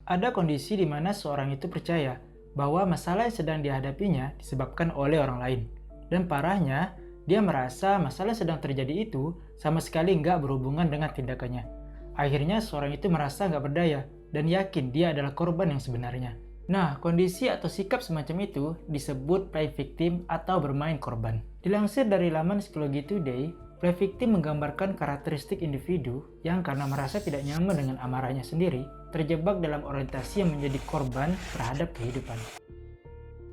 Ada kondisi di mana seorang itu percaya bahwa masalah yang sedang dihadapinya disebabkan oleh orang lain. Dan parahnya, dia merasa masalah yang sedang terjadi itu sama sekali nggak berhubungan dengan tindakannya. Akhirnya seorang itu merasa nggak berdaya dan yakin dia adalah korban yang sebenarnya. Nah, kondisi atau sikap semacam itu disebut playing victim atau bermain korban. Dilansir dari laman Psikologi Today, play victim menggambarkan karakteristik individu yang karena merasa tidak nyaman dengan amarahnya sendiri, terjebak dalam orientasi yang menjadi korban terhadap kehidupan.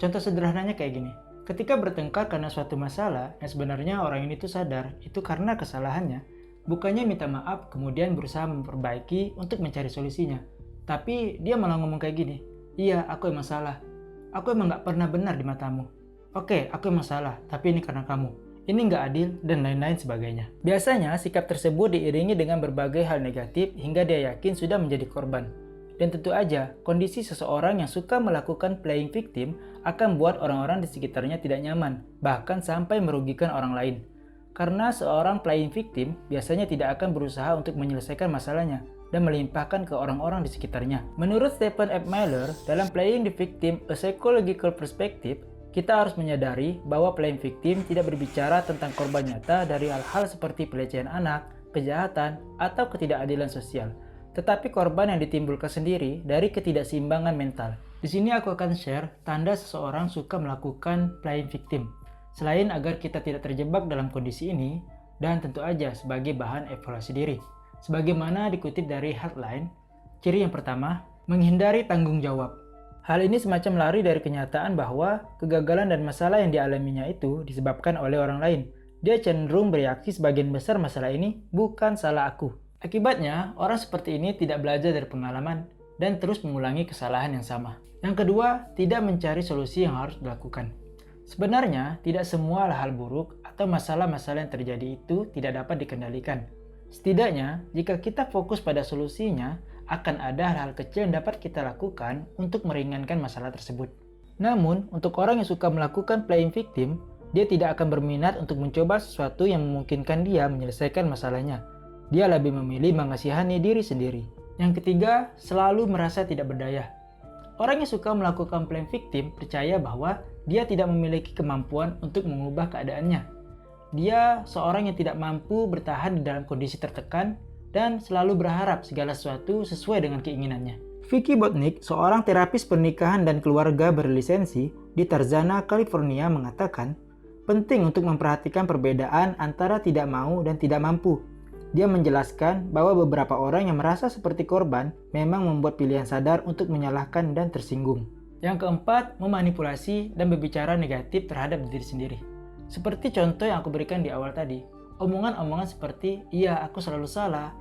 Contoh sederhananya kayak gini. Ketika bertengkar karena suatu masalah yang sebenarnya orang ini tuh sadar itu karena kesalahannya, bukannya minta maaf kemudian berusaha memperbaiki untuk mencari solusinya. Tapi dia malah ngomong kayak gini, iya aku emang salah, aku emang gak pernah benar di matamu. Oke, aku emang salah, tapi ini karena kamu. Ini nggak adil, dan lain-lain sebagainya. Biasanya, sikap tersebut diiringi dengan berbagai hal negatif hingga dia yakin sudah menjadi korban. Dan tentu aja, kondisi seseorang yang suka melakukan playing victim akan membuat orang-orang di sekitarnya tidak nyaman, bahkan sampai merugikan orang lain. Karena seorang playing victim biasanya tidak akan berusaha untuk menyelesaikan masalahnya dan melimpahkan ke orang-orang di sekitarnya. Menurut Stephen F. Miller, dalam Playing the Victim, A Psychological Perspective, kita harus menyadari bahwa playing victim tidak berbicara tentang korban nyata dari hal-hal seperti pelecehan anak, kejahatan, atau ketidakadilan sosial, tetapi korban yang ditimbulkan sendiri dari ketidakseimbangan mental. Di sini aku akan share tanda seseorang suka melakukan playing victim, selain agar kita tidak terjebak dalam kondisi ini, dan tentu aja sebagai bahan evaluasi diri. Sebagaimana dikutip dari Headline, ciri yang pertama, menghindari tanggung jawab. Hal ini semacam lari dari kenyataan bahwa kegagalan dan masalah yang dialaminya itu disebabkan oleh orang lain. Dia cenderung bereaksi sebagian besar masalah ini bukan salah aku. Akibatnya, orang seperti ini tidak belajar dari pengalaman dan terus mengulangi kesalahan yang sama. Yang kedua, tidak mencari solusi yang harus dilakukan. Sebenarnya, tidak semua hal buruk atau masalah-masalah yang terjadi itu tidak dapat dikendalikan. Setidaknya, jika kita fokus pada solusinya, akan ada hal-hal kecil yang dapat kita lakukan untuk meringankan masalah tersebut. Namun, untuk orang yang suka melakukan playing victim, dia tidak akan berminat untuk mencoba sesuatu yang memungkinkan dia menyelesaikan masalahnya. Dia lebih memilih mengasihani diri sendiri. Yang ketiga, selalu merasa tidak berdaya. Orang yang suka melakukan playing victim percaya bahwa dia tidak memiliki kemampuan untuk mengubah keadaannya. Dia seorang yang tidak mampu bertahan di dalam kondisi tertekan dan selalu berharap segala sesuatu sesuai dengan keinginannya. Vicky Botnick, seorang terapis pernikahan dan keluarga berlisensi di Tarzana, California, mengatakan, penting untuk memperhatikan perbedaan antara tidak mau dan tidak mampu. Dia menjelaskan bahwa beberapa orang yang merasa seperti korban memang membuat pilihan sadar untuk menyalahkan dan tersinggung. Yang keempat, memanipulasi dan berbicara negatif terhadap diri sendiri. Seperti contoh yang aku berikan di awal tadi, omongan-omongan seperti, iya aku selalu salah,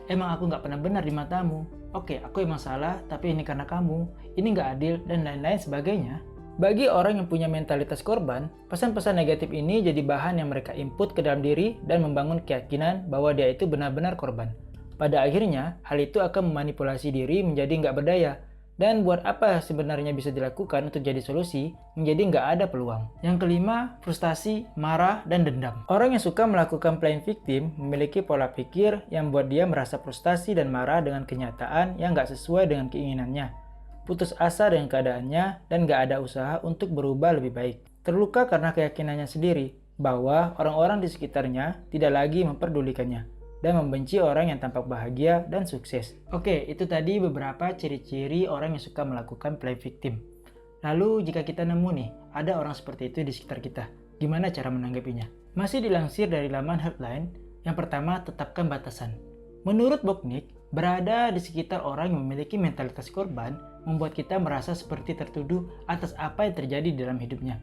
emang aku nggak pernah benar di matamu, oke aku emang salah tapi ini karena kamu, ini nggak adil, dan lain-lain sebagainya. Bagi orang yang punya mentalitas korban, pesan-pesan negatif ini jadi bahan yang mereka input ke dalam diri dan membangun keyakinan bahwa dia itu benar-benar korban. Pada akhirnya, hal itu akan memanipulasi diri menjadi nggak berdaya. Dan buat apa sebenarnya bisa dilakukan untuk jadi solusi, menjadi nggak ada peluang. Yang kelima, frustasi, marah, dan dendam. Orang yang suka melakukan playing victim memiliki pola pikir yang membuat dia merasa frustasi dan marah dengan kenyataan yang nggak sesuai dengan keinginannya. Putus asa dengan keadaannya dan nggak ada usaha untuk berubah lebih baik. Terluka karena keyakinannya sendiri bahwa orang-orang di sekitarnya tidak lagi memperdulikannya dan membenci orang yang tampak bahagia dan sukses. Oke, itu tadi beberapa ciri-ciri orang yang suka melakukan play victim. Lalu jika kita nemu nih, ada orang seperti itu di sekitar kita, gimana cara menanggapinya? Masih dilansir dari laman Headline, yang pertama tetapkan batasan. Menurut Botnick, berada di sekitar orang yang memiliki mentalitas korban membuat kita merasa seperti tertuduh atas apa yang terjadi dalam hidupnya.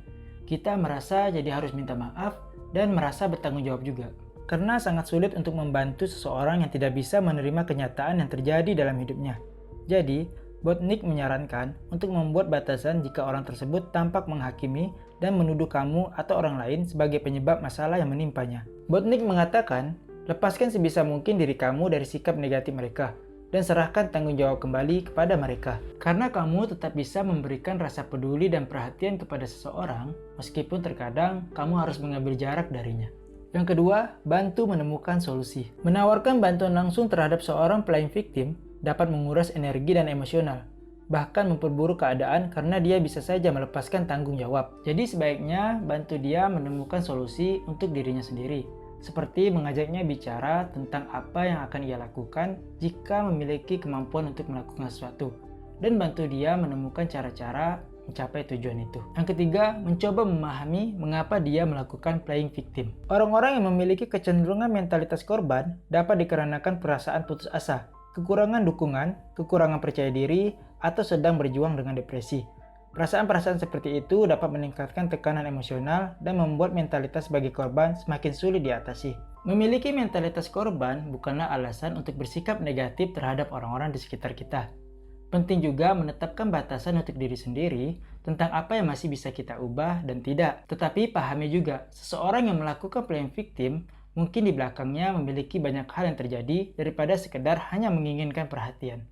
Kita merasa jadi harus minta maaf dan merasa bertanggung jawab juga. Karena sangat sulit untuk membantu seseorang yang tidak bisa menerima kenyataan yang terjadi dalam hidupnya. Jadi, Botnick menyarankan untuk membuat batasan jika orang tersebut tampak menghakimi dan menuduh kamu atau orang lain sebagai penyebab masalah yang menimpanya. Botnick mengatakan, lepaskan sebisa mungkin diri kamu dari sikap negatif mereka dan serahkan tanggung jawab kembali kepada mereka. Karena kamu tetap bisa memberikan rasa peduli dan perhatian kepada seseorang meskipun terkadang kamu harus mengambil jarak darinya. Yang kedua, bantu menemukan solusi. Menawarkan bantuan langsung terhadap seorang playing victim dapat menguras energi dan emosional. bahkan memperburuk keadaan karena dia bisa saja melepaskan tanggung jawab. Jadi sebaiknya bantu dia menemukan solusi untuk dirinya sendiri, seperti mengajaknya bicara tentang apa yang akan ia lakukan jika memiliki kemampuan untuk melakukan sesuatu, dan bantu dia menemukan cara-cara mencapai tujuan itu. Yang ketiga, mencoba memahami mengapa dia melakukan playing victim. Orang-orang yang memiliki kecenderungan mentalitas korban dapat dikarenakan perasaan putus asa, kekurangan dukungan, kekurangan percaya diri, atau sedang berjuang dengan depresi. Perasaan-perasaan seperti itu dapat meningkatkan tekanan emosional dan membuat mentalitas sebagai korban semakin sulit diatasi. Memiliki mentalitas korban bukanlah alasan untuk bersikap negatif terhadap orang-orang di sekitar kita. Penting juga menetapkan batasan untuk diri sendiri tentang apa yang masih bisa kita ubah dan tidak. Tetapi pahami juga, seseorang yang melakukan playing victim mungkin di belakangnya memiliki banyak hal yang terjadi daripada sekedar hanya menginginkan perhatian.